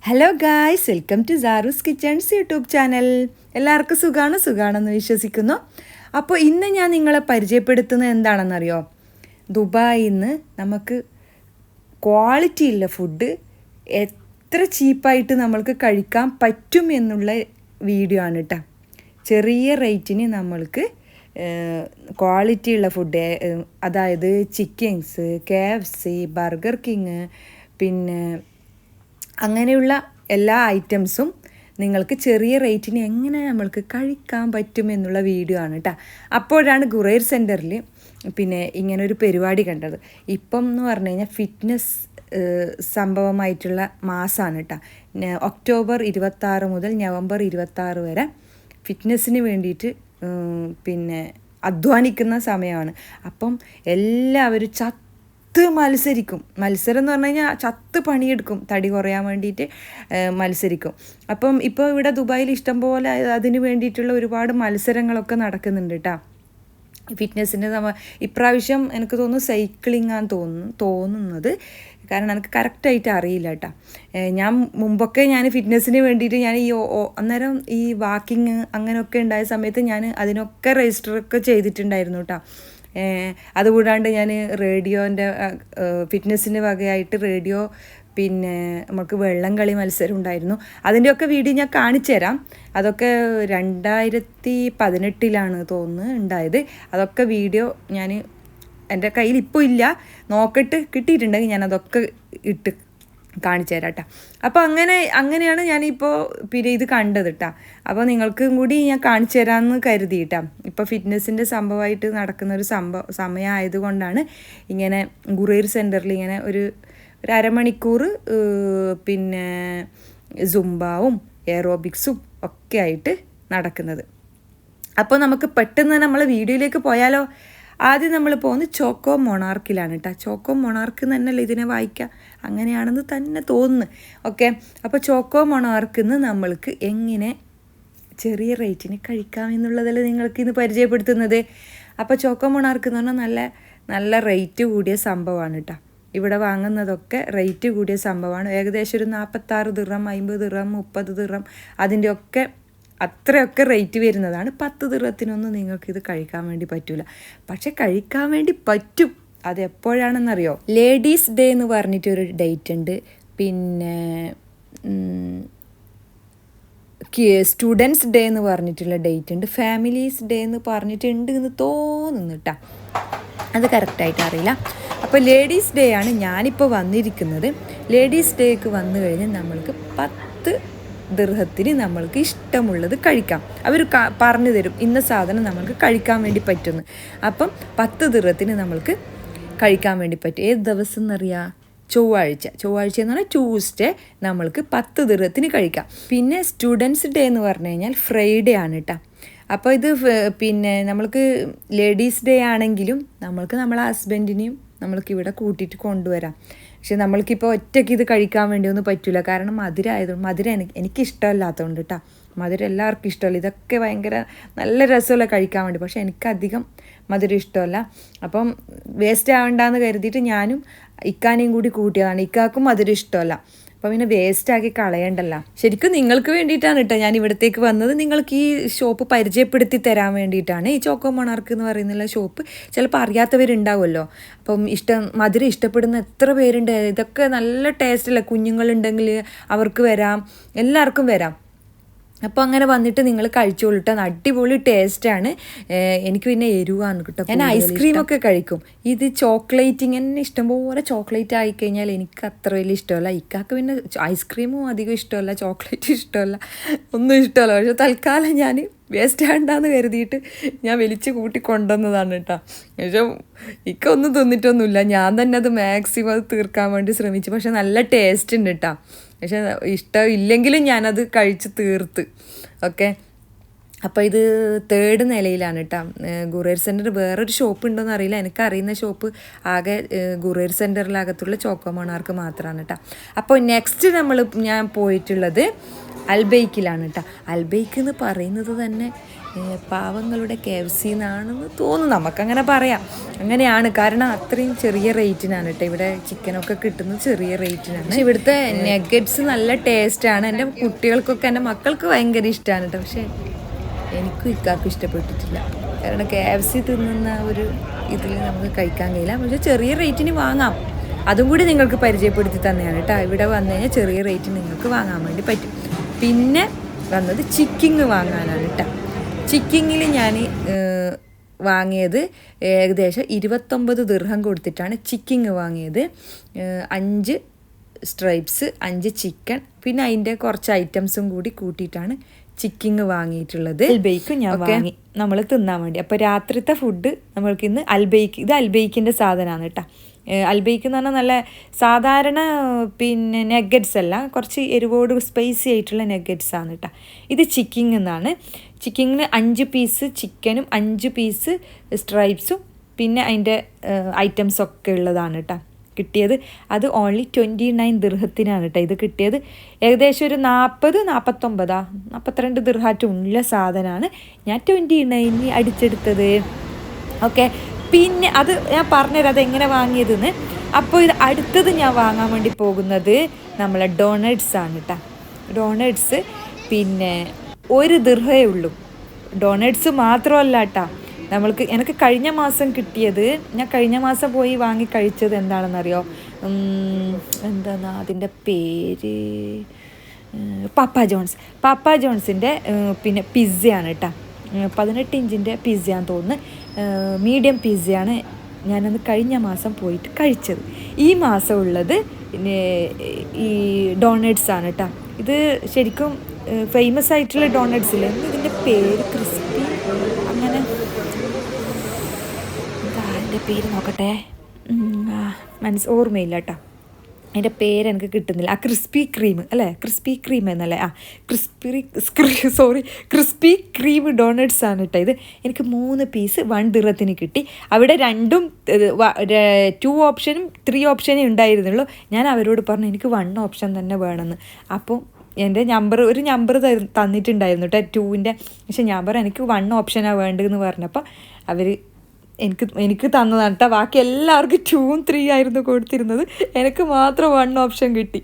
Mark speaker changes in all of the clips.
Speaker 1: Hello guys, welcome to Saru's kitchens YouTube channel. എല്ലാവർക്കും സുഖമാണെന്ന് വിശ്വസിക്കുന്നു. അപ്പോൾ ഇന്ന് ഞാൻ നിങ്ങളെ പരിചയപ്പെടുത്തുന്നത് എന്താണെന്നറിയോ? ദുബായിൽ നിന്ന് നമുക്ക് ക്വാളിറ്റി ഉള്ള ഫുഡ് എത്ര ചീപ്പായിട്ട് നമ്മൾക്ക് കഴിക്കാൻ പറ്റും എന്നുള്ള വീഡിയോ ആണ് കേട്ടോ. ചെറിയ റേറ്റിന് നമ്മൾക്ക് ക്വാളിറ്റി ഉള്ള ഫുഡ്, അതായത് ചിക്കൻസ്, KFC, ബർഗർ കിങ്, പിന്നെ അങ്ങനെയുള്ള എല്ലാ ഐറ്റംസും നിങ്ങൾക്ക് ചെറിയ റേറ്റിന് എങ്ങനെ നമ്മൾക്ക് കഴിക്കാൻ പറ്റും എന്നുള്ള വീഡിയോ ആണ് കേട്ടോ. അപ്പോഴാണ് ഖുറൈർ സെൻറ്ററിൽ പിന്നെ ഇങ്ങനൊരു പരിപാടി കണ്ടത്. ഇപ്പം എന്ന് പറഞ്ഞു കഴിഞ്ഞാൽ ഫിറ്റ്നസ് സംഭവമായിട്ടുള്ള മാസമാണ് കേട്ടോ. ഒക്ടോബർ 26 മുതൽ നവംബർ 26 വരെ ഫിറ്റ്നസ്സിന് വേണ്ടിയിട്ട് പിന്നെ അധ്വാനിക്കുന്ന സമയമാണ്. അപ്പം എല്ലാവരും മത്സരം എന്ന് പറഞ്ഞു കഴിഞ്ഞാൽ ചത്ത് പണിയെടുക്കും, തടി കുറയാൻ വേണ്ടിയിട്ട് മത്സരിക്കും. അപ്പം ഇപ്പോൾ ഇവിടെ ദുബായിൽ ഇഷ്ടംപോലെ അതിന് വേണ്ടിയിട്ടുള്ള ഒരുപാട് മത്സരങ്ങളൊക്കെ നടക്കുന്നുണ്ട് കേട്ടോ. ഫിറ്റ്നസ്സിൻ്റെ ഇപ്രാവശ്യം എനിക്ക് തോന്നുന്നു സൈക്ലിംഗ് ആണെന്ന് തോന്നുന്നത്. കാരണം എനിക്ക് കറക്റ്റായിട്ട് അറിയില്ല കേട്ടോ. ഞാൻ മുമ്പൊക്കെ ഫിറ്റ്നസ്സിന് വേണ്ടിയിട്ട് ഞാൻ അന്നേരം ഈ വാക്കിങ് അങ്ങനെയൊക്കെ ഉണ്ടായ സമയത്ത് ഞാൻ അതിനൊക്കെ രജിസ്റ്ററൊക്കെ ചെയ്തിട്ടുണ്ടായിരുന്നു കേട്ടോ. അതുകൂടാണ്ട് ഞാൻ റേഡിയോൻ്റെ ഫിറ്റ്നസ്സിൻ്റെ വകയായിട്ട് റേഡിയോ, പിന്നെ നമുക്ക് വെള്ളം കളി മത്സരം ഉണ്ടായിരുന്നു. അതിൻ്റെയൊക്കെ വീഡിയോ ഞാൻ കാണിച്ചു തരാം. അതൊക്കെ 2018 തോന്നുന്നു ഉണ്ടായത്. അതൊക്കെ വീഡിയോ ഞാൻ എൻ്റെ കയ്യിൽ ഇപ്പോൾ ഇല്ല, നോക്കിയിട്ട് കിട്ടിയിട്ടുണ്ടെങ്കിൽ ഞാനതൊക്കെ ഇട്ട് കാണിച്ചു തരാം കേട്ടോ. അപ്പോൾ അങ്ങനെയാണ് ഞാനിപ്പോൾ പിന്നെ ഇത് കണ്ടത് കേട്ടോ. അപ്പോൾ നിങ്ങൾക്കും കൂടി ഞാൻ കാണിച്ചു തരാമെന്ന് കരുതി കേട്ടോ. ഇപ്പോൾ ഫിറ്റ്നസ്സിൻ്റെ സംഭവമായിട്ട് നടക്കുന്നൊരു സമയമായതുകൊണ്ടാണ് ഇങ്ങനെ ഖുറൈർ സെൻറ്ററിൽ ഇങ്ങനെ ഒരു അരമണിക്കൂർ പിന്നെ സുംബാവും എയറോബിക്സും ഒക്കെ ആയിട്ട് നടക്കുന്നത്. അപ്പോൾ നമുക്ക് പെട്ടെന്ന് നമ്മൾ വീഡിയോയിലേക്ക് പോയാലോ? ആദ്യം നമ്മൾ പോകുന്നത് ചോക്കോ മൊണാർക്കിലാണ് കേട്ടോ. ചോക്കോ മൊണാർക്ക് തന്നെയല്ലേ ഇതിനെ വായിക്കാം, അങ്ങനെയാണെന്ന് തന്നെ തോന്നുന്നു. ഓക്കെ, അപ്പോൾ ചോക്കോ മൊണാർക്കിൽ നിന്ന് നമ്മൾക്ക് എങ്ങനെ ചെറിയ റേറ്റിന് കഴിക്കാം എന്നുള്ളതല്ലേ നിങ്ങൾക്ക് ഇന്ന് പരിചയപ്പെടുത്തുന്നത്. അപ്പോൾ ചോക്കോ മൊണാർക്ക് എന്ന് പറഞ്ഞാൽ നല്ല റേറ്റ് കൂടിയ സംഭവമാണ് കേട്ടോ. ഇവിടെ വാങ്ങുന്നതൊക്കെ റേറ്റ് കൂടിയ സംഭവമാണ്. ഏകദേശം ഒരു 46 ദിർഹം, 50 ദിർഹം, 30 ദിർഹം, അതിൻ്റെയൊക്കെ അത്രയൊക്കെ റേറ്റ് വരുന്നതാണ്. 10 ദിർഹത്തിനൊന്നും നിങ്ങൾക്കിത് കഴിക്കാൻ വേണ്ടി പറ്റില്ല. പക്ഷെ കഴിക്കാൻ വേണ്ടി പറ്റും. അത് എപ്പോഴാണെന്നറിയോ? ലേഡീസ് ഡേ എന്ന് പറഞ്ഞിട്ടൊരു ഡേറ്റ് ഉണ്ട്, പിന്നെ സ്റ്റുഡൻസ് ഡേ എന്ന് പറഞ്ഞിട്ടുള്ള ഡേറ്റ് ഉണ്ട്, ഫാമിലീസ് ഡേ എന്ന് പറഞ്ഞിട്ടുണ്ട് എന്ന് തോന്നുന്നു കേട്ടോ. അത് കറക്റ്റായിട്ട് അറിയില്ല. അപ്പോൾ ലേഡീസ് ഡേ ആണ് ഞാനിപ്പോൾ വന്നിരിക്കുന്നത്. ലേഡീസ് ഡേക്ക് വന്നു കഴിഞ്ഞാൽ നമ്മൾക്ക് 10 ദിർഹത്തിന് നമ്മൾക്ക് ഇഷ്ടമുള്ളത് കഴിക്കാം. അവർ പറഞ്ഞു തരും ഇന്ന സാധനം നമ്മൾക്ക് കഴിക്കാൻ വേണ്ടി പറ്റുമെന്ന്. അപ്പം 10 ദിർഹത്തിന് നമ്മൾക്ക് കഴിക്കാൻ വേണ്ടി പറ്റും. ഏത് ദിവസം എന്നറിയാം? ചൊവ്വാഴ്ച എന്ന് പറഞ്ഞാൽ ട്യൂസ്ഡേ നമ്മൾക്ക് 10 ദിർഹത്തിന് കഴിക്കാം. പിന്നെ സ്റ്റുഡൻസ് ഡേ എന്ന് പറഞ്ഞു കഴിഞ്ഞാൽ ഫ്രൈഡേ ആണ് കേട്ടോ. അപ്പോൾ ഇത് പിന്നെ നമ്മൾക്ക് ലേഡീസ് ഡേ ആണെങ്കിലും നമ്മൾക്ക് നമ്മളെ ഹസ്ബൻഡിനെയും നമ്മൾക്ക് ഇവിടെ കൂട്ടിയിട്ട് കൊണ്ടുവരാം. പക്ഷെ നമ്മൾക്കിപ്പോൾ ഒറ്റയ്ക്ക് ഇത് കഴിക്കാൻ വേണ്ടിയൊന്നും പറ്റില്ല. കാരണം മധുരം എനിക്കിഷ്ടമല്ലാത്തതുകൊണ്ട് കേട്ടോ. മധുരം എല്ലാവർക്കും ഇഷ്ടമല്ല. ഇതൊക്കെ ഭയങ്കര നല്ല രസമല്ല കഴിക്കാൻ വേണ്ടി, പക്ഷെ എനിക്കധികം മധുരം ഇഷ്ടമല്ല. അപ്പം വേസ്റ്റ് ആവണ്ടെന്ന് കരുതിയിട്ട് ഞാനും ഇക്കാനെയും കൂടി കൂട്ടിയതാണ്. ഇക്കാക്കും മധുരം ഇഷ്ടമല്ല. അപ്പോൾ പിന്നെ വേസ്റ്റാക്കി കളയണ്ടല്ലോ. ശരിക്കും നിങ്ങൾക്ക് വേണ്ടിയിട്ടാണ് കേട്ടോ ഞാൻ ഇവിടത്തേക്ക് വന്നത്. നിങ്ങൾക്ക് ഈ ഷോപ്പ് പരിചയപ്പെടുത്തി തരാൻ വേണ്ടിയിട്ടാണ്. ഈ ചോക്കോ മൊണാർക്ക് എന്ന് പറയുന്ന ഷോപ്പ് ചിലപ്പോൾ അറിയാത്തവരുണ്ടാവുമല്ലോ. അപ്പം മധുരം ഇഷ്ടപ്പെടുന്ന എത്ര പേരുണ്ട്. ഇതൊക്കെ നല്ല ടേസ്റ്റല്ലേ. കുഞ്ഞുങ്ങളുണ്ടെങ്കിൽ അവർക്ക് വരാം, എല്ലാവർക്കും വരാം. അപ്പോൾ അങ്ങനെ വന്നിട്ട് നിങ്ങൾ കഴിച്ചോളൂ കേട്ടോ. അടിപൊളി ടേസ്റ്റാണ്. എനിക്ക് പിന്നെ എരിവാണ് കേട്ടോ. ഞാൻ ഐസ്ക്രീമൊക്കെ കഴിക്കും. ഇത് ചോക്ലേറ്റ് ഇങ്ങനെ ഇഷ്ടംപോലെ ചോക്ലേറ്റ് ആയിക്കഴിഞ്ഞാൽ എനിക്ക് അത്ര വലിയ ഇഷ്ടമല്ല. ഇക്കാക്ക് പിന്നെ ഐസ്ക്രീമും അധികം ഇഷ്ടമല്ല, ചോക്ലേറ്റ് ഇഷ്ടമല്ല, ഒന്നും ഇഷ്ടമല്ല. പക്ഷെ തൽക്കാലം ഞാൻ വേസ്റ്റ് ആണ്ടാന്ന് കരുതിയിട്ട് ഞാൻ വലിച്ചു കൂട്ടി കൊണ്ടുവന്നതാണ് കേട്ടോ. പക്ഷെ ഇക്ക ഒന്നും തിന്നിട്ടൊന്നുമില്ല. ഞാൻ തന്നെ അത് മാക്സിമം അത് തീർക്കാൻ വേണ്ടി ശ്രമിച്ചു. പക്ഷെ നല്ല ടേസ്റ്റ് ഉണ്ട് കേട്ടോ. പക്ഷെ ഇഷ്ടമില്ലെങ്കിലും ഞാനത് കഴിച്ച് തീർത്ത്. ഓക്കെ, അപ്പോൾ ഇത് 3rd നിലയിലാണ് കേട്ടോ. ഖുറൈർ സെൻറ്റർ വേറൊരു ഷോപ്പ് ഉണ്ടോയെന്ന് അറിയില്ല. എനിക്കറിയുന്ന ഷോപ്പ് ആകെ ഖുറൈർ സെൻറ്ററിലകത്തുള്ള ചോക്കോ മൊണാർക്ക് മാത്രമാണ് കേട്ടോ. അപ്പോൾ നെക്സ്റ്റ് ഞാൻ പോയിട്ടുള്ളത് അൽബൈക്കിലാണ് കേട്ടോ. അൽബൈക്ക് എന്ന് പറയുന്നത് തന്നെ പാവങ്ങളുടെ KFC എന്നാണെന്ന് തോന്നുന്നു, നമുക്കങ്ങനെ പറയാം. അങ്ങനെയാണ്, കാരണം അത്രയും ചെറിയ റേറ്റിനാണ് കേട്ടോ ഇവിടെ ചിക്കനൊക്കെ കിട്ടുന്നത്, ചെറിയ റേറ്റിനാണ്. പക്ഷെ ഇവിടുത്തെ നെഗറ്റ്സ് നല്ല ടേസ്റ്റാണ്. എൻ്റെ കുട്ടികൾക്കൊക്കെ, എൻ്റെ മക്കൾക്ക് ഭയങ്കര ഇഷ്ടമാണ് കേട്ടോ. പക്ഷേ എനിക്കും ഇക്കാർക്കും ഇഷ്ടപ്പെട്ടിട്ടില്ല, കാരണം KFC തിന്നുന്ന ഒരു ഇതിൽ നമുക്ക് കഴിക്കാൻ കഴിയില്ല. പക്ഷേ ചെറിയ റേറ്റിന് വാങ്ങാം, അതും കൂടി നിങ്ങൾക്ക് പരിചയപ്പെടുത്തി തന്നെയാണ് കേട്ടോ. ഇവിടെ വന്നു കഴിഞ്ഞാൽ ചെറിയ റേറ്റിന് നിങ്ങൾക്ക് വാങ്ങാൻ വേണ്ടി പറ്റും. പിന്നെ വന്നത് ചിക്കിങ് വാങ്ങാനാണ് കേട്ടോ. ചിക്കിങ്ങിൽ ഞാൻ വാങ്ങിയത് ഏകദേശം 29 ദിർഹം കൊടുത്തിട്ടാണ് ചിക്കിങ് വാങ്ങിയത്. 5 സ്ട്രൈപ്സ്, 5 ചിക്കൻ, പിന്നെ അതിൻ്റെ കുറച്ച് ഐറ്റംസും കൂടി കൂട്ടിയിട്ടാണ് ചിക്കിങ് വാങ്ങിയിട്ടുള്ളത്. അൽബൈക്ക് ഞാൻ വാങ്ങി നമ്മൾ തിന്നാൻ വേണ്ടി. അപ്പോൾ രാത്രിത്തെ ഫുഡ് നമ്മൾക്ക് ഇന്ന് അൽബൈക്ക്, ഇത് അൽബൈക്കിൻ്റെ സാധനമാണ് കേട്ടോ. അൽബൈക്ക് എന്ന് പറഞ്ഞാൽ നല്ല സാധാരണ പിന്നെ നെഗറ്റ്സ് അല്ല, കുറച്ച് എരിവോട് സ്പൈസി ആയിട്ടുള്ള നെഗറ്റ്സ് ആണ് കേട്ടോ. ഇത് ചിക്കിങ് എന്നാണ്. ചിക്കിങ്ങിന് 5 പീസ് ചിക്കനും 5 പീസ് സ്ട്രൈപ്സും പിന്നെ അതിൻ്റെ ഐറ്റംസൊക്കെ ഉള്ളതാണ് കേട്ടോ കിട്ടിയത്. അത് ഓൺലി 29 ദിർഹത്തിനാണ് കേട്ടോ ഇത് കിട്ടിയത്. ഏകദേശം ഒരു 42 ദിർഹാറ്റുള്ള സാധനമാണ് ഞാൻ 29 അടിച്ചെടുത്തത്. ഓക്കെ, പിന്നെ അത് ഞാൻ പറഞ്ഞുതരാം അതെങ്ങനെ വാങ്ങിയതെന്ന്. അപ്പോൾ ഇത് അടുത്തത് ഞാൻ വാങ്ങാൻ വേണ്ടി പോകുന്നത് നമ്മളെ ഡോണറ്റ്സ് ആണ് കേട്ടോ. ഡോണറ്റ്സ് പിന്നെ 1 ദിർഹമേ ഉള്ളൂ. ഡോണറ്റ്സ് മാത്രമല്ല കേട്ടോ, എനിക്ക് കഴിഞ്ഞ മാസം കിട്ടിയത്, ഞാൻ കഴിഞ്ഞ മാസം പോയി വാങ്ങി കഴിച്ചത് എന്താണെന്നറിയോ, എന്താണ് അതിൻ്റെ പേര്, പാപ്പ ജോൺസിൻ്റെ പിന്നെ പിസ്സയാണ് കേട്ടോ. 18 ഇഞ്ചിൻ്റെ പിസ്സയാന്ന് തോന്നുന്നു, മീഡിയം പിസ്സയാണ് ഞാനന്ന് കഴിഞ്ഞ മാസം പോയിട്ട് കഴിച്ചത്. ഈ മാസം ഉള്ളത് ഈ ഡോണറ്റ്സ് ആണ് കേട്ടോ. ഇത് ശരിക്കും ഫേമസ് ആയിട്ടുള്ള ഡോണറ്റ്സ് ഇല്ലേ, ഇതിൻ്റെ പേര് ക്രിസ്പി അങ്ങനെ അതിൻ്റെ പേര് നോക്കട്ടെ, ഓർമ്മയില്ല കേട്ടോ, അതിൻ്റെ പേര് എനിക്ക് കിട്ടുന്നില്ല. ക്രിസ്പി ക്രീം അല്ലേ, ക്രിസ്പി ക്രീം എന്നല്ലേ, ക്രിസ്പി ക്രീം ഡോണറ്റ്സ് ആണ് കേട്ടോ. ഇത് എനിക്ക് 3 പീസ് 1 ദിർഹത്തിന് കിട്ടി. അവിടെ 2 ഓപ്ഷനും 3 ഓപ്ഷനേ ഉണ്ടായിരുന്നുള്ളൂ. ഞാൻ അവരോട് പറഞ്ഞു എനിക്ക് 1 ഓപ്ഷൻ തന്നെ വേണമെന്ന്. അപ്പോൾ എൻ്റെ ഒരു നമ്പർ തന്നിട്ടുണ്ടായിരുന്നു കേട്ടോ 2ൻ്റെ. പക്ഷെ ഞാൻ പറഞ്ഞു എനിക്ക് 1 ഓപ്ഷനാണ് വേണ്ടതെന്ന് പറഞ്ഞപ്പോൾ അവർ എനിക്ക് തന്നതാണ് കേട്ടോ. ബാക്കി എല്ലാവർക്കും 2ഉം 3 ആയിരുന്നു കൊടുത്തിരുന്നത്, എനിക്ക് മാത്രം 1 ഓപ്ഷൻ കിട്ടി.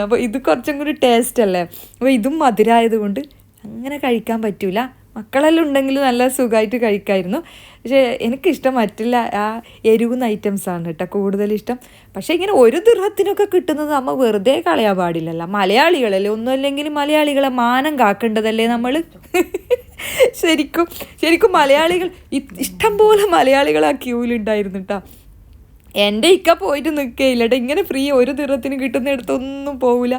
Speaker 1: അപ്പോൾ ഇത് കുറച്ചും കൂടി ടേസ്റ്റ് അല്ലേ, അപ്പോൾ ഇതും മധുരമായത് കൊണ്ട് അങ്ങനെ കഴിക്കാൻ പറ്റില്ല. മക്കളെല്ലാം ഉണ്ടെങ്കിൽ നല്ല സുഖമായിട്ട് കഴിക്കായിരുന്നു. പക്ഷേ എനിക്കിഷ്ടം മറ്റുള്ള ആ എരിവുന്ന ഐറ്റംസാണ് കേട്ടോ കൂടുതലിഷ്ടം. പക്ഷേ ഇങ്ങനെ 1 ദിർഹത്തിനൊക്കെ കിട്ടുന്നത് നമ്മൾ വെറുതെ കളയാൻ പാടില്ലല്ലോ, മലയാളികളല്ലേ, ഒന്നുമല്ലെങ്കിൽ മലയാളികളെ മാനം കാക്കേണ്ടതല്ലേ നമ്മൾ. ശരിക്കും മലയാളികൾ ഇഷ്ടംപോലെ മലയാളികൾ ആ ക്യൂവിലുണ്ടായിരുന്നു കേട്ടോ. എൻ്റെ ഇക്ക പോയിട്ട് നിൽക്കുകയില്ല കേട്ടോ, ഇങ്ങനെ ഫ്രീ 1 ദിർഹത്തിന് കിട്ടുന്നിടത്ത് ഒന്നും പോവില്ല.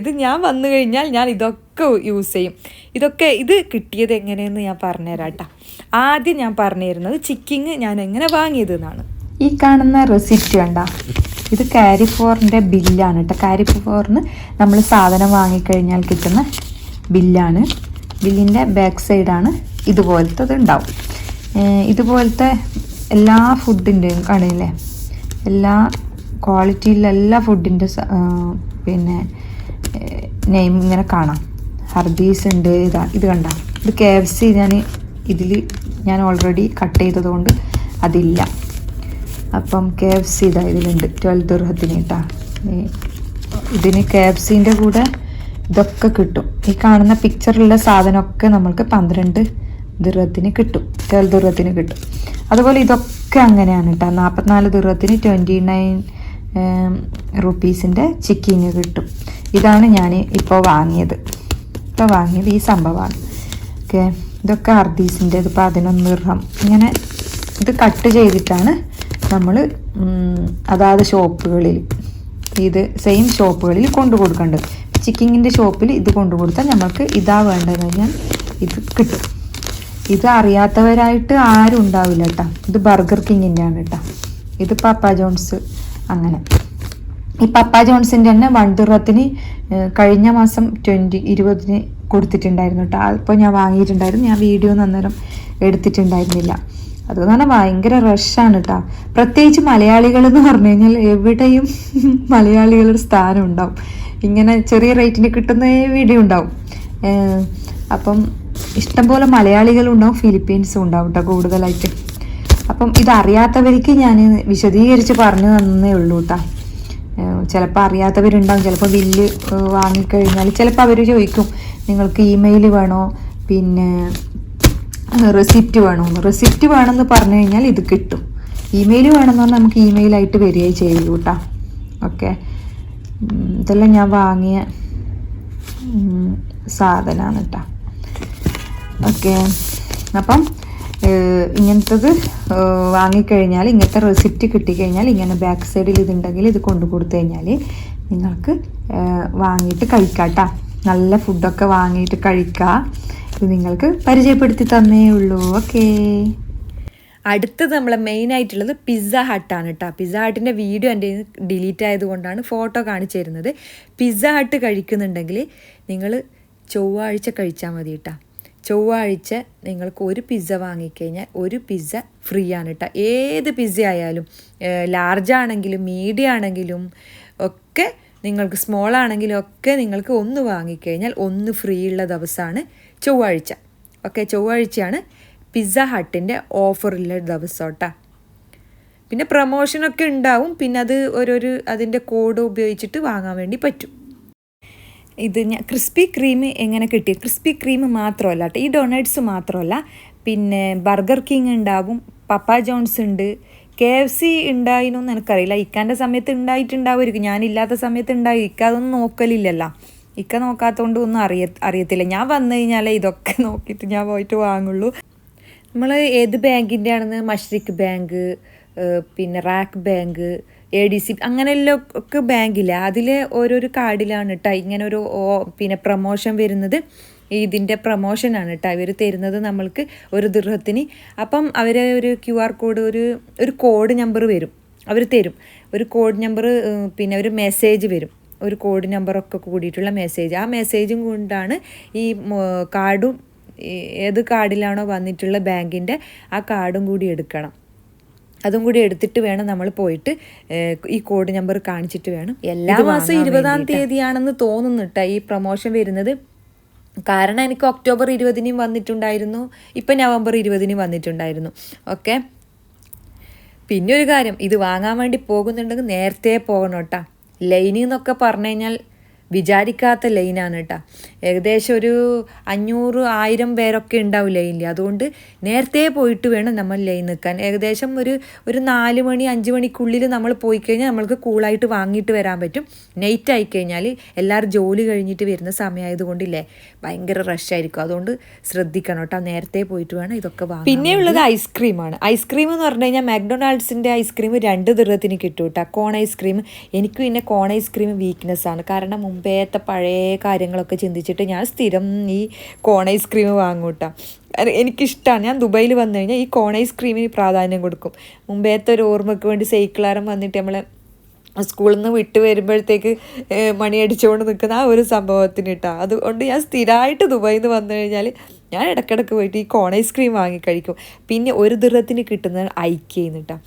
Speaker 1: ഇത് ഞാൻ വന്നു കഴിഞ്ഞാൽ ഞാൻ ഇതൊക്കെ യൂസ് ചെയ്യും. ഇത് കിട്ടിയത് എങ്ങനെയെന്ന് ഞാൻ പറഞ്ഞുതരാം കേട്ടോ. ആദ്യം ഞാൻ പറഞ്ഞു തരുന്നത് ചിക്കിങ് ഞാൻ എങ്ങനെ വാങ്ങിയതെന്നാണ്. ഈ കാണുന്ന റെസിപ്റ്റ് കണ്ട, ഇത് കാരിഫോറിൻ്റെ ബില്ലാണ് കേട്ടോ. കാരിഫോറിന് നമ്മൾ സാധനം വാങ്ങിക്കഴിഞ്ഞാൽ കിട്ടുന്ന ബില്ലാണ്. ബില്ലിൻ്റെ ബാക്ക് സൈഡാണ് ഇതുപോലത്തെ ഉണ്ടാവും. ഇതുപോലത്തെ എല്ലാ ഫുഡിൻ്റെയും കാണില്ലേ, എല്ലാ ക്വാളിറ്റിയിലുള്ള എല്ലാ ഫുഡിൻ്റെ പിന്നെ നെയിം ഇങ്ങനെ കാണാം. ഹർദീസ് ഉണ്ട്, ഇത് കണ്ട, ഇത് KFC ഞാൻ ഓൾറെഡി കട്ട് ചെയ്തതുകൊണ്ട് അതില്ല. അപ്പം KFC ഇതിലുണ്ട് 12 ദിർഹത്തിന് കേട്ടോ. ഇതിന് KFCൻ്റെ കൂടെ ഇതൊക്കെ കിട്ടും. ഈ കാണുന്ന പിക്ചറിലുള്ള സാധനമൊക്കെ നമ്മൾക്ക് 12 ദിർഹത്തിന് കിട്ടും, 12 ദിർഹത്തിന് കിട്ടും. അതുപോലെ ഇതൊക്കെ അങ്ങനെയാണ് കേട്ടോ. 44 ദിർഹത്തിന് 29 റുപ്പീസിൻ്റെ ചിക്കിങ് കിട്ടും. ഇതാണ് ഞാൻ ഇപ്പോൾ വാങ്ങിയത് ഈ സംഭവമാണ്. ഓക്കെ, ഇതൊക്കെ ഹർദീസിൻ്റെ, ഇത് 11 ദിർഹം. ഇങ്ങനെ ഇത് കട്ട് ചെയ്തിട്ടാണ് നമ്മൾ അതാത് ഷോപ്പുകളിൽ, ഇത് സെയിം ഷോപ്പുകളിൽ കൊണ്ടു കൊടുക്കേണ്ടത്. ചിക്കിങ്ങിൻ്റെ ഷോപ്പിൽ ഇത് കൊണ്ടു കൊടുത്താൽ നമുക്ക് ഇതാ വേണ്ടതെന്ന് കഴിഞ്ഞാൽ ഇത് കിട്ടും. ഇത് അറിയാത്തവരായിട്ട് ആരും ഉണ്ടാവില്ല കേട്ടോ. ഇത് ബർഗർ കിങ്ങിൻ്റെ ആണ് കേട്ടോ. ഇത് പാപ്പ ജോൺസ്. അങ്ങനെ ഈ പാപ്പ ജോൺസിൻ്റെ തന്നെ 1 ദിർഹത്തിന് കഴിഞ്ഞ മാസം 20 കൊടുത്തിട്ടുണ്ടായിരുന്നു കേട്ടോ. അപ്പോൾ ഞാൻ വാങ്ങിയിട്ടുണ്ടായിരുന്നു, ഞാൻ വീഡിയോ അന്നേരം എടുത്തിട്ടുണ്ടായിരുന്നില്ല. അതെന്ന് പറഞ്ഞാൽ ഭയങ്കര റഷാണ് കേട്ടോ. പ്രത്യേകിച്ച് മലയാളികൾ എന്ന് പറഞ്ഞു കഴിഞ്ഞാൽ എവിടെയും മലയാളികളുടെ സ്ഥാനം ഉണ്ടാവും. ഇങ്ങനെ ചെറിയ റേറ്റിന് കിട്ടുന്ന വീഡിയോ ഉണ്ടാവും. അപ്പം ഇഷ്ടംപോലെ മലയാളികളും ഉണ്ടാവും, ഫിലിപ്പീൻസും ഉണ്ടാവും കേട്ടോ കൂടുതലായിട്ട്. അപ്പം ഇതറിയാത്തവർക്ക് ഞാൻ വിശദീകരിച്ച് പറഞ്ഞു തന്നേ ഉള്ളൂ കേട്ടോ. ചിലപ്പോൾ അറിയാത്തവരുണ്ടാവും, ചിലപ്പോൾ ബില്ല് വാങ്ങിക്കഴിഞ്ഞാൽ ചിലപ്പോൾ അവർ ചോദിക്കും നിങ്ങൾക്ക് ഇമെയിൽ വേണോ പിന്നെ റെസിപ്റ്റ് വേണമെന്ന്. റെസിപ്റ്റ് വേണമെന്ന് പറഞ്ഞു കഴിഞ്ഞാൽ ഇത് കിട്ടും. ഇമെയിൽ വേണമെന്ന് പറഞ്ഞാൽ നമുക്ക് ഇമെയിലായിട്ട് വരികയും ചെയ്യുള്ളൂ കേട്ടോ. ഓക്കെ, ഇതെല്ലാം ഞാൻ വാങ്ങിയ സാധനമാണ് കേട്ടോ. ഓക്കെ, അപ്പം ഇങ്ങനത്തത് വാങ്ങിക്കഴിഞ്ഞാൽ, ഇങ്ങനത്തെ റെസിപ്റ്റ് കിട്ടിക്കഴിഞ്ഞാൽ ഇങ്ങനെ ബാക്ക് സൈഡിൽ ഇതുണ്ടെങ്കിൽ ഇത് കൊണ്ടു കൊടുത്തു കഴിഞ്ഞാൽ നിങ്ങൾക്ക് വാങ്ങിയിട്ട് കഴിക്കാം കേട്ടോ. നല്ല ഫുഡൊക്കെ വാങ്ങിയിട്ട് കഴിക്കുക. ഇത് നിങ്ങൾക്ക് പരിചയപ്പെടുത്തി തന്നേ ഉള്ളൂ. ഓക്കേ, അടുത്തത് നമ്മളെ മെയിനായിട്ടുള്ളത് പിസ്സ ഹട്ടാണ് കേട്ടോ. പിസ്സ ഹട്ടിൻ്റെ വീഡിയോ എൻ്റെ ഡിലീറ്റ് ആയതുകൊണ്ടാണ് ഫോട്ടോ കാണിച്ചു തരുന്നത്. പിസ്സ ഹട്ട് കഴിക്കുന്നുണ്ടെങ്കിൽ നിങ്ങൾ ചൊവ്വാഴ്ച കഴിച്ചാൽ മതി കേട്ടോ. ചൊവ്വാഴ്ച നിങ്ങൾക്ക് ഒരു പിസ്സ വാങ്ങിക്കഴിഞ്ഞാൽ ഒരു പിസ്സ ഫ്രീ ആണ് കേട്ടോ. ഏത് പിസ്സ ആയാലും, ലാർജ് ആണെങ്കിലും മീഡിയം ആണെങ്കിലും ഒക്കെ, നിങ്ങൾക്ക് സ്മോൾ ആണെങ്കിലും ഒക്കെ നിങ്ങൾക്ക് ഒന്ന് വാങ്ങിക്കഴിഞ്ഞാൽ ഒന്ന് ഫ്രീ ഉള്ള ദിവസമാണ് ചൊവ്വാഴ്ച. ഓക്കെ, ചൊവ്വാഴ്ചയാണ് പിസ്സ ഹട്ടിൻ്റെ ഓഫറുള്ള ദിവസം കേട്ടോ. പിന്നെ പ്രൊമോഷനൊക്കെ ഉണ്ടാവും. പിന്നെ അത് അതിൻ്റെ കോഡ് ഉപയോഗിച്ചിട്ട് വാങ്ങാൻ വേണ്ടി പറ്റും. ഇത് ഞാൻ ക്രിസ്പി ക്രീം എങ്ങനെ കിട്ടി? ക്രിസ്പി ക്രീം മാത്രമല്ല കേട്ടോ, ഈ ഡൊണറ്റ്സ് മാത്രമല്ല, പിന്നെ ബർഗർ കിങ് ഉണ്ടാവും, പപ്പ ജോൺസ് ഉണ്ട്, KFC ഉണ്ടായിനൊന്നും എനിക്കറിയില്ല. ഇക്കാൻ്റെ സമയത്ത് ഉണ്ടായിട്ടുണ്ടാവുമായിരിക്കും, ഞാനില്ലാത്ത സമയത്ത് ഉണ്ടായി. ഇക്ക അതൊന്നും നോക്കലില്ലല്ലോ, ഇക്ക നോക്കാത്തതുകൊണ്ട് ഒന്നും അറിയത്തില്ല. ഞാൻ വന്നു കഴിഞ്ഞാലേ ഇതൊക്കെ നോക്കിയിട്ട് ഞാൻ പോയിട്ട് വാങ്ങുള്ളൂ. നമ്മൾ ഏത് ബാങ്കിൻ്റെ ആണെന്ന്, മഷ്രിഖ് ബാങ്ക്, പിന്നെ റാക്ക് ബാങ്ക്, ADC അങ്ങനെയെല്ലാം ഒക്കെ ബാങ്കില്ല, അതിൽ ഓരോരോ കാർഡിലാണ് കേട്ടോ ഇങ്ങനെ ഒരു പിന്നെ പ്രൊമോഷൻ വരുന്നത്. ഇതിൻ്റെ പ്രൊമോഷനാണ് കേട്ടോ ഇവർ തരുന്നത് നമ്മൾക്ക് ഒരു ദിർഹത്തിന്. അപ്പം അവർ ഒരു QR കോഡ്, ഒരു കോഡ് നമ്പർ വരും, അവർ തരും ഒരു കോഡ് നമ്പർ. പിന്നെ ഒരു മെസ്സേജ് വരും, ഒരു കോഡ് നമ്പറൊക്കെ കൂടിയിട്ടുള്ള മെസ്സേജ്. ആ മെസ്സേജും കൊണ്ടാണ് ഈ കാർഡും, ഏത് കാർഡിലാണോ വന്നിട്ടുള്ള ബാങ്കിൻ്റെ ആ കാർഡും കൂടി എടുക്കണം. അതും കൂടി എടുത്തിട്ട് വേണം നമ്മൾ പോയിട്ട് ഈ കോഡ് നമ്പർ കാണിച്ചിട്ട് വേണം. എല്ലാ മാസം 20-ാം തീയതിയാണെന്ന് തോന്നുന്നു കേട്ടോ ഈ പ്രൊമോഷൻ വരുന്നത്. കാരണം എനിക്ക് ഒക്ടോബർ 20-നും വന്നിട്ടുണ്ടായിരുന്നു, ഇപ്പം നവംബർ 20-നും വന്നിട്ടുണ്ടായിരുന്നു. ഓക്കെ, പിന്നെ ഒരു കാര്യം, ഇത് വാങ്ങാൻ വേണ്ടി പോകുന്നുണ്ടെങ്കിൽ നേരത്തെ പോകണം കേട്ടോ. ലൈനിൽ നിന്നൊക്കെ പറഞ്ഞു കഴിഞ്ഞാൽ വിചാരിക്കാത്ത ലൈനാണ് കേട്ടോ. ഏകദേശം ഒരു 500-1000 പേരൊക്കെ ഉണ്ടാവും ലൈനിൽ. അതുകൊണ്ട് നേരത്തെ പോയിട്ട് വേണം നമ്മൾ ലൈൻ നിൽക്കാൻ. ഏകദേശം ഒരു 4 മണി 5 മണിക്കുള്ളിൽ നമ്മൾ പോയി കഴിഞ്ഞാൽ നമ്മൾക്ക് കൂളായിട്ട് വാങ്ങിയിട്ട് വരാൻ പറ്റും. നൈറ്റ് ആയിക്കഴിഞ്ഞാൽ എല്ലാവരും ജോലി കഴിഞ്ഞിട്ട് വരുന്ന സമയമായതുകൊണ്ടില്ലേ ഭയങ്കര റഷായിരിക്കും. അതുകൊണ്ട് ശ്രദ്ധിക്കണം കേട്ടോ, നേരത്തെ പോയിട്ട് വേണം ഇതൊക്കെ വാങ്ങാൻ. പിന്നെയുള്ളത് ഐസ്ക്രീമാണ്. ഐസ്ക്രീം എന്ന് പറഞ്ഞു കഴിഞ്ഞാൽ മാക്ഡൊണാൾഡ്സിൻ്റെ ഐസ്ക്രീം 2 ദിർഹത്തിന് കിട്ടും കേട്ടോ, കോൺ ഐസ്ക്രീം. എനിക്ക് പിന്നെ കോൺ ഐസ്ക്രീം വീക്ക്നെസ്സാണ്. കാരണം മുമ്പേത്തെ പഴയ കാര്യങ്ങളൊക്കെ ചിന്തിച്ചിട്ട് ഞാൻ സ്ഥിരം ഈ കോൺ ഐസ്ക്രീം വാങ്ങും കേട്ടോ. എനിക്കിഷ്ടമാണ്. ഞാൻ ദുബൈയിൽ വന്നു കഴിഞ്ഞാൽ ഈ കോൺ ഐസ്ക്രീമിന് പ്രാധാന്യം കൊടുക്കും. മുമ്പേത്തെ ഒരു ഓർമ്മയ്ക്ക് വേണ്ടി സൈക്കിളാരം വന്നിട്ട് നമ്മളെ സ്കൂളിൽ നിന്ന് വിട്ട് വരുമ്പോഴത്തേക്ക് മണിയടിച്ചുകൊണ്ട് നിൽക്കുന്ന ആ ഒരു സംഭവത്തിന് കേട്ടോ. അതുകൊണ്ട് ഞാൻ സ്ഥിരമായിട്ട് ദുബൈയിൽ നിന്ന് വന്നു കഴിഞ്ഞാൽ ഞാൻ ഇടയ്ക്കിടയ്ക്ക് പോയിട്ട് ഈ കോൺ ഐസ്ക്രീം വാങ്ങി കഴിക്കും. പിന്നെ 1 ദിർഹത്തിന് കിട്ടുന്നത് ഐക്കയിൽ നിന്ന് കേട്ടോ.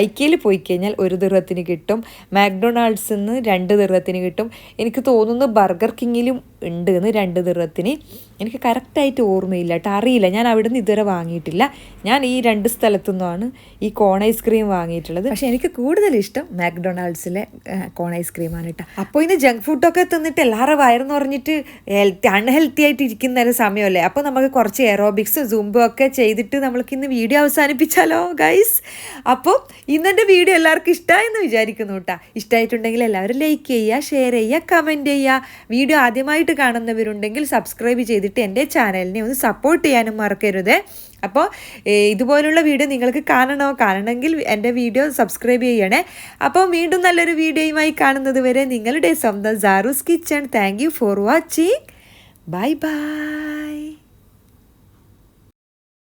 Speaker 1: ഐക്കയിൽ പോയി കഴിഞ്ഞാൽ 1 ദിർഹത്തിന് കിട്ടും. മാക്ഡൊണാൾഡ്സിൽ നിന്ന് 2 ദിർഹത്തിന് കിട്ടും. എനിക്ക് തോന്നുന്നു ബർഗർ കിങ്ങിലും ഉണ്ട് എന്ന് 2 ദിർഹത്തിന്. എനിക്ക് കറക്റ്റായിട്ട് ഓർമ്മയില്ല കേട്ടോ, അറിയില്ല, ഞാൻ അവിടെ നിന്ന് ഇതുവരെ വാങ്ങിയിട്ടില്ല. ഞാൻ ഈ 2 സ്ഥലത്തു നിന്നാണ് ഈ കോൺ ഐസ്ക്രീം വാങ്ങിയിട്ടുള്ളത്. പക്ഷേ എനിക്ക് കൂടുതൽ ഇഷ്ടം മാക്ഡൊണാൾഡ്സിലെ കോൺ ഐസ്ക്രീമാണ് കേട്ടോ. അപ്പോൾ ഇന്ന് ജങ്ക് ഫുഡൊക്കെ തിന്നിട്ട് എല്ലാവരും വയറെന്ന് പറഞ്ഞിട്ട് അൺഹെൽത്തി ആയിട്ട് ഇരിക്കുന്ന ഒരു സമയമല്ലേ. അപ്പോൾ നമുക്ക് കുറച്ച് എറോബിക്സും സൂംബും ഒക്കെ ചെയ്തിട്ട് നമ്മൾക്ക് ഇന്ന് വീഡിയോ അവസാനിപ്പിച്ചാലോ ഗൈസ്? അപ്പോൾ ഇന്നെൻ്റെ വീഡിയോ എല്ലാവർക്കും ഇഷ്ടമായെന്ന് വിചാരിക്കുന്നു കേട്ടോ. ഇഷ്ടമായിട്ടുണ്ടെങ്കിൽ എല്ലാവരും ലൈക്ക് ചെയ്യുക, ഷെയർ ചെയ്യുക, കമൻറ്റ് ചെയ്യുക. വീഡിയോ ആദ്യമായിട്ട് കാണുന്നവരുണ്ടെങ്കിൽ സബ്സ്ക്രൈബ് ചെയ്തിട്ട് എൻ്റെ ചാനലിനെ ഒന്ന് സപ്പോർട്ട് ചെയ്യാനും മറക്കരുത്. അപ്പോൾ ഇതുപോലുള്ള വീഡിയോ നിങ്ങൾക്ക് കാണണമെങ്കിൽ എൻ്റെ വീഡിയോ സബ്സ്ക്രൈബ് ചെയ്യണേ. അപ്പോൾ വീണ്ടും നല്ലൊരു വീഡിയോയുമായി കാണുന്നത് വരെ നിങ്ങളുടെ സ്വന്തം Saru's kitchen. Thank you for watching. Bye by.